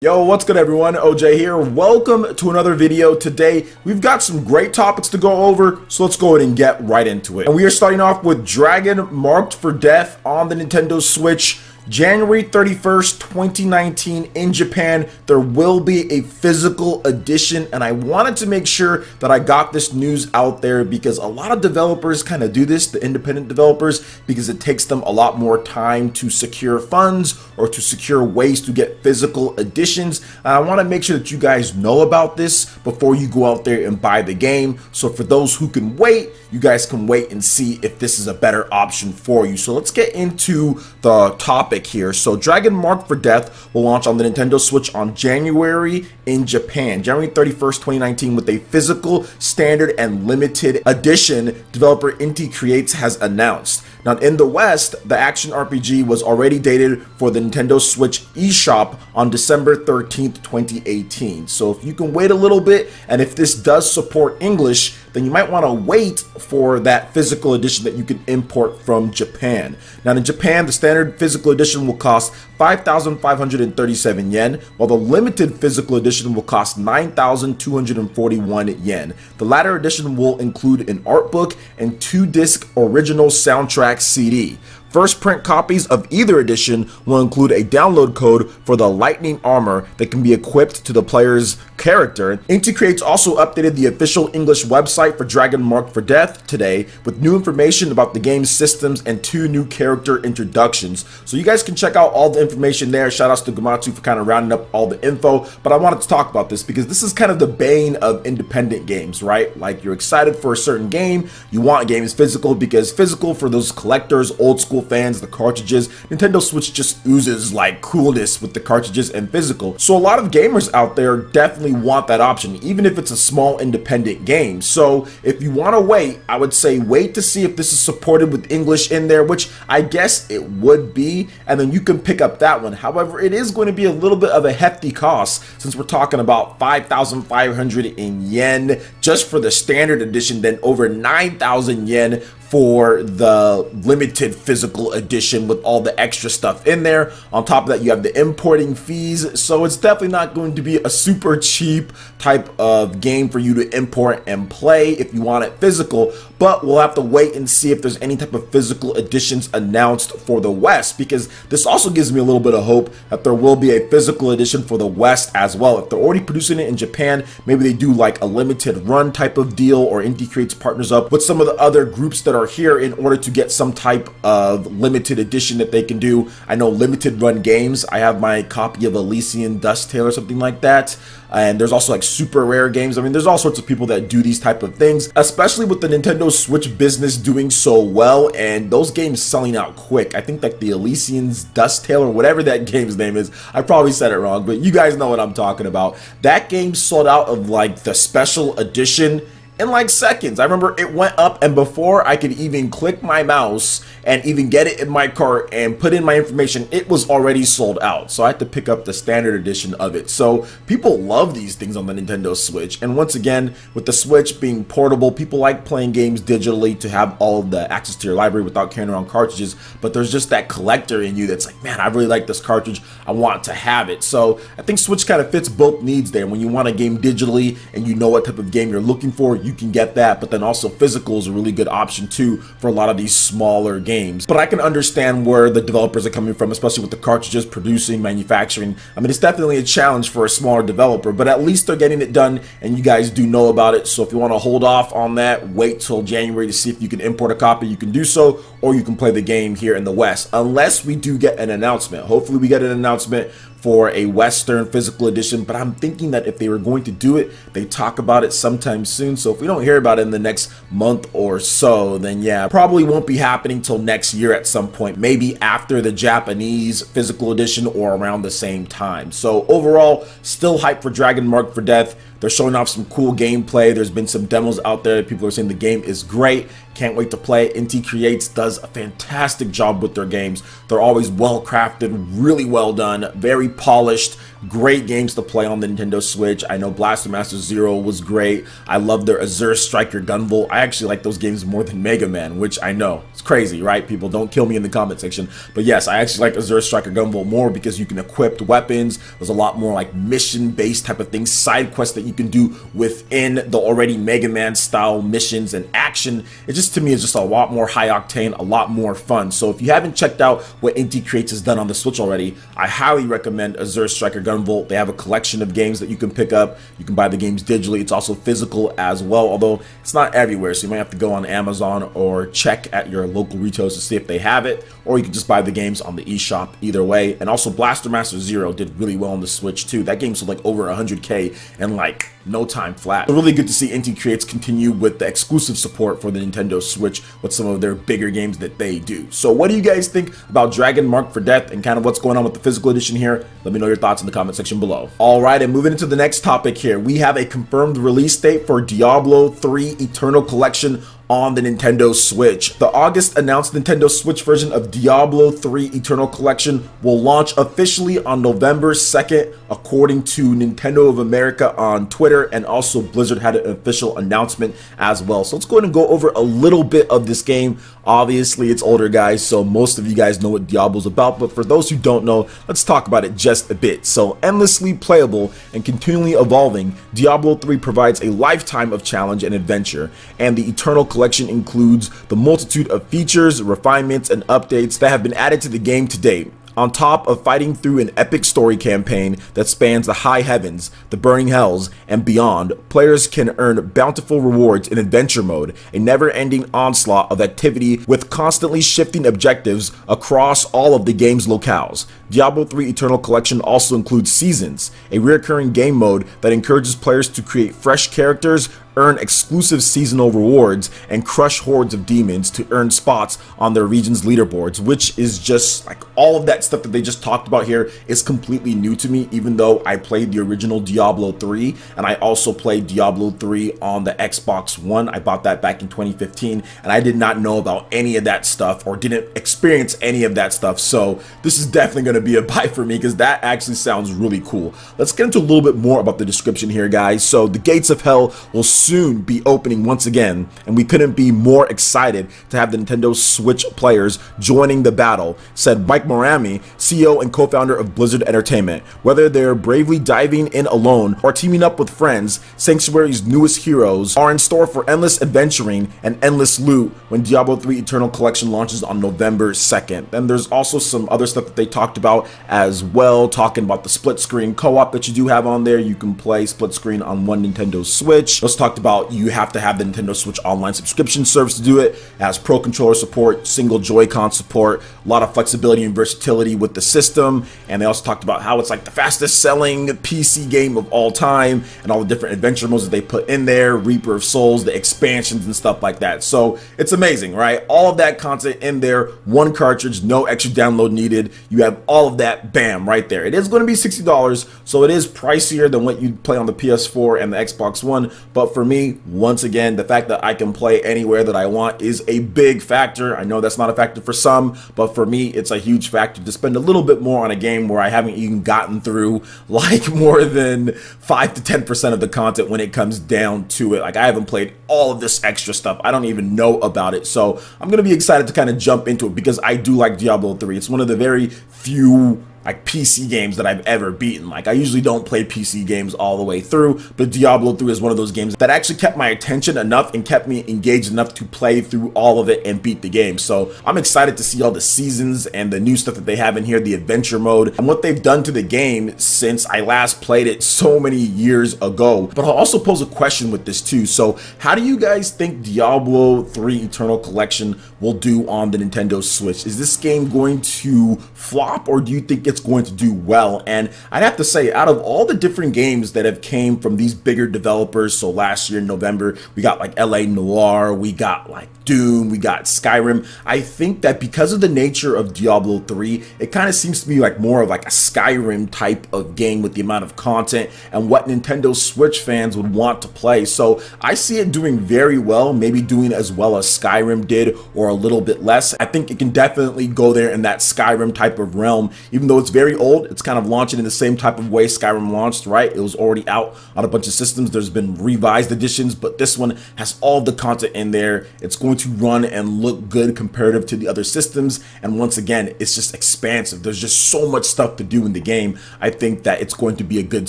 Yo, what's good everyone? OJ here. Welcome to another video. Today, we've got some great topics to go over, so let's go ahead and get right into it. And we are starting off with Dragon Marked for Death on the Nintendo Switch. January 31st, 2019 in Japan, there will be a physical edition, and I wanted to make sure that I got this news out there because a lot of developers kind of do this, the independent developers, because it takes them a lot more time to secure funds or to secure ways to get physical editions. And I want to make sure that you guys know about this before you go out there and buy the game. So for those who can wait, you guys can wait and see if this is a better option for you. So let's get into the topic here. So Dragon Marked for Death will launch on the Nintendo Switch on January in Japan, January 31st, 2019, with a physical, standard, and limited edition, developer Inti Creates has announced. Now in the West, the action RPG was already dated for the Nintendo Switch eShop on December 13th, 2018. So if you can wait a little bit, and if this does support English, then you might want to wait for that physical edition that you can import from Japan. Now in Japan, the standard physical edition will cost 5,537 yen, while the limited physical edition will cost 9,241 yen. The latter edition will include an art book and 2-disc original soundtrack CD. First print copies of either edition will include a download code for the lightning armor that can be equipped to the player's character. Inti Creates also updated the official English website for Dragon Marked for Death today with new information about the game's systems and 2 new character introductions. So you guys can check out all the information there. Shoutouts to Gamatsu for kind of rounding up all the info, but I wanted to talk about this because this is kind of the bane of independent games, right? Like, you're excited for a certain game, you want games physical because physical for those collectors, old school fans, the cartridges. Nintendo Switch just oozes like coolness with the cartridges and physical. So a lot of gamers out there definitely want that option, even if it's a small independent game. So if you want to wait, I would say wait to see if this is supported with English in there, which I guess it would be, and then you can pick up that one. However, it is going to be a little bit of a hefty cost since we're talking about 5,500 in yen just for the standard edition, then over 9,000 yen for the limited physical edition with all the extra stuff in there. On top of that, you have the importing fees, so it's definitely not going to be a super cheap type of game for you to import and play if you want it physical, but we'll have to wait and see if there's any type of physical editions announced for the West, because this also gives me a little bit of hope that there will be a physical edition for the West as well. If they're already producing it in Japan, maybe they do like a limited run type of deal, or Inti Creates partners up with some of the other groups that are here in order to get some type of limited edition that they can do. I know limited run games. I have my copy of Elysian Dust Tale or something like that. And there's also like super rare games. I mean, there's all sorts of people that do these type of things, especially with the Nintendo Switch business doing so well and those games selling out quick. I think like the Elysian's Dust Tale or whatever that game's name is, I probably said it wrong, but you guys know what I'm talking about. That game sold out of like the special edition in like seconds. I remember it went up, and before I could even click my mouse and even get it in my cart and put in my information, it was already sold out. So I had to pick up the standard edition of it. So people love these things on the Nintendo Switch. And once again, with the Switch being portable, people like playing games digitally to have all of the access to your library without carrying around cartridges. But there's just that collector in you that's like, man, I really like this cartridge, I want to have it. So I think Switch kind of fits both needs there. When you want a game digitally and you know what type of game you're looking for, you can get that, but then also physical is a really good option too for a lot of these smaller games. But I can understand where the developers are coming from, especially with the cartridges, producing, manufacturing. I mean, it's definitely a challenge for a smaller developer, but at least they're getting it done and you guys do know about it. So if you want to hold off on that, wait till January to see if you can import a copy, you can do so, or you can play the game here in the West, unless we do get an announcement. Hopefully we get an announcement for a Western physical edition, but I'm thinking that if they were going to do it, they talk about it sometime soon. So if we don't hear about it in the next month or so, then yeah, probably won't be happening till next year at some point, maybe after the Japanese physical edition or around the same time. So overall, still hyped for Dragon Marked for Death. They're showing off some cool gameplay. There's been some demos out there that people are saying the game is great. Can't wait to play it. Inti Creates does a fantastic job with their games. They're always well crafted, really well done, very polished. great games to play on the Nintendo Switch. I know Blaster Master Zero was great. I love their Azure Striker Gunvolt. I actually like those games more than Mega Man, which I know it's crazy, right? People don't kill me in the comment section, but yes, I actually like Azure Striker Gunvolt more because you can equip weapons. There's a lot more like mission-based type of things, side quests that you can do within the already Mega Man style missions and action. It just, to me, is just a lot more high octane, a lot more fun. So if you haven't checked out what Inti Creates has done on the Switch already, I highly recommend Azure Striker Gunvolt. They have a collection of games that you can pick up. You can buy the games digitally. It's also physical as well, although it's not everywhere, so you might have to go on Amazon or check at your local retailers to see if they have it, or you can just buy the games on the eShop. Either way. And also Blaster Master Zero did really well on the Switch too. That game sold like over 100K in like no time flat. So really good to see Inti Creates continue with the exclusive support for the Nintendo Switch with some of their bigger games that they do. So what do you guys think about Dragon Marked for Death and kind of what's going on with the physical edition here? Let me know your thoughts in the comment section below. Alright, and moving into the next topic here, we have a confirmed release date for Diablo 3 Eternal Collection on the Nintendo Switch. The August announced Nintendo Switch version of Diablo 3 Eternal Collection will launch officially on November 2nd, according to Nintendo of America on Twitter, and also Blizzard had an official announcement as well. So let's go ahead and go over a little bit of this game. Obviously, it's older, guys, so most of you guys know what Diablo's about, but for those who don't know, let's talk about it just a bit. So endlessly playable and continually evolving, Diablo 3 provides a lifetime of challenge and adventure, and the Eternal Collection includes the multitude of features, refinements, and updates that have been added to the game to date. On top of fighting through an epic story campaign that spans the high heavens, the burning hells, and beyond, players can earn bountiful rewards in adventure mode, a never-ending onslaught of activity with constantly shifting objectives across all of the game's locales. Diablo 3 Eternal Collection also includes Seasons, a recurring game mode that encourages players to create fresh characters, earn exclusive seasonal rewards, and crush hordes of demons to earn spots on their region's leaderboards, which is just like all of that stuff that they just talked about here is completely new to me, even though I played the original Diablo 3 and I also played Diablo 3 on the Xbox One. I bought that back in 2015 and I did not know about any of that stuff or didn't experience any of that stuff. So this is definitely going to be a buy for me because that actually sounds really cool. Let's get into a little bit more about the description here, guys. So the gates of hell will soon be opening once again, and we couldn't be more excited to have the Nintendo Switch players joining the battle, said Mike Morami, CEO and co-founder of Blizzard Entertainment. Whether they're bravely diving in alone or teaming up with friends, Sanctuary's newest heroes are in store for endless adventuring and endless loot when Diablo 3 Eternal Collection launches on November 2nd. Then there's also some other stuff that they talked about as well, talking about the split screen co-op that you do have on there. You can play split screen on one Nintendo Switch. Let's talk about you have to have the Nintendo Switch online subscription service to do it. It has Pro Controller support, single Joy-Con support, a lot of flexibility and versatility with the system, and they also talked about how it's like the fastest selling PC game of all time and all the different adventure modes that they put in there, Reaper of Souls, the expansions and stuff like that. So it's amazing, right? All of that content in there, one cartridge, no extra download needed. You have all of that, bam, right there. It is going to be $60, so it is pricier than what you play on the PS4 and the Xbox One, but for me, once again, the fact that I can play anywhere that I want is a big factor. I know that's not a factor for some, but for me, it's a huge factor to spend a little bit more on a game where I haven't even gotten through like more than 5 to 10% of the content when it comes down to it. Like I haven't played all of this extra stuff. I don't even know about it. So I'm going to be excited to kind of jump into it because I do like Diablo 3. It's one of the very few like PC games that I've ever beaten. Like I usually don't play PC games all the way through, but Diablo 3 is one of those games that actually kept my attention enough and kept me engaged enough to play through all of it and beat the game. So I'm excited to see all the seasons and the new stuff that they have in here, the adventure mode, and what they've done to the game since I last played it so many years ago. But I'll also pose a question with this too. So how do you guys think Diablo 3 Eternal Collection will do on the Nintendo Switch? Is this game going to flop, or do you think it's going to do well? And I'd have to say, out of all the different games that have came from these bigger developers, so last year in November we got like LA Noire, we got like Doom, we got Skyrim. I think that because of the nature of Diablo 3, it kind of seems to be like more of like a Skyrim type of game with the amount of content and what Nintendo Switch fans would want to play. So I see it doing very well, maybe doing as well as Skyrim did or a little bit less. I think it can definitely go there in that Skyrim type of realm, even though though it's very old, it's kind of launching in the same type of way Skyrim launched, right? It was already out on a bunch of systems. There's been revised editions, but this one has all the content in there. It's going to run and look good comparative to the other systems. And once again, it's just expansive. There's just so much stuff to do in the game. I think that it's going to be a good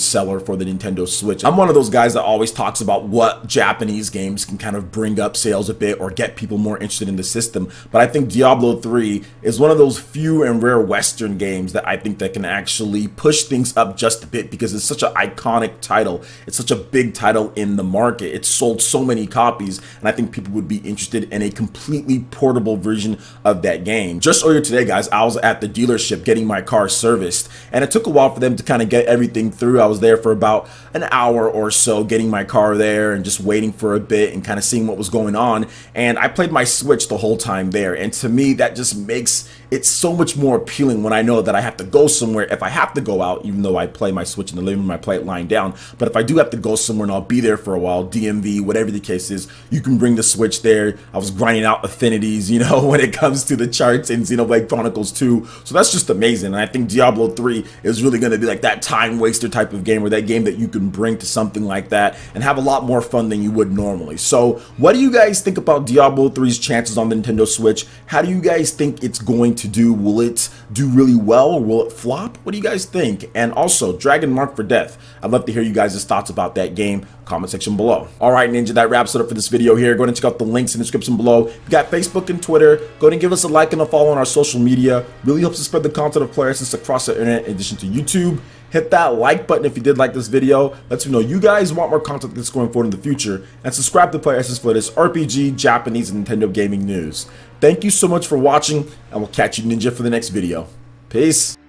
seller for the Nintendo Switch. I'm one of those guys that always talks about what Japanese games can kind of bring up sales a bit or get people more interested in the system. But I think Diablo 3 is one of those few and rare Western games that I think that can actually push things up just a bit, because it's such an iconic title. It's such a big title in the market. It's sold so many copies, and I think people would be interested in a completely portable version of that game. Just earlier today, guys, I was at the dealership getting my car serviced, and it took a while for them to kind of get everything through. I was there for about an hour or so getting my car there and just waiting for a bit and kind of seeing what was going on. And I played my Switch the whole time there, and to me that just makes it so much more appealing when I know that I have to go somewhere. If I have to go out, even though I play my Switch in the living room, I play it lying down, but if I do have to go somewhere and I'll be there for a while, DMV, whatever the case is, you can bring the Switch there. I was grinding out affinities, you know, when it comes to the charts in Xenoblade Chronicles 2. So that's just amazing. And I think Diablo 3 is really going to be like that time waster type of game, or that game that you can bring to something like that and have a lot more fun than you would normally. So what do you guys think about Diablo 3's chances on the Nintendo Switch? How do you guys think it's going to do? Will it do really well, or will it flop? What do you guys think? And also, Dragon Marked for Death. I'd love to hear you guys' thoughts about that game. Comment section below. All right, Ninja, that wraps it up for this video here. Go ahead and check out the links in the description below. We got Facebook and Twitter. Go ahead and give us a like and a follow on our social media. Really helps us spread the content of PlayerEssence across the internet, in addition to YouTube. Hit that like button if you did like this video. Lets me know you guys want more content that's going forward in the future. And subscribe to PlayerEssence for this RPG, Japanese, and Nintendo gaming news. Thank you so much for watching, and we'll catch you, Ninja, for the next video. Peace.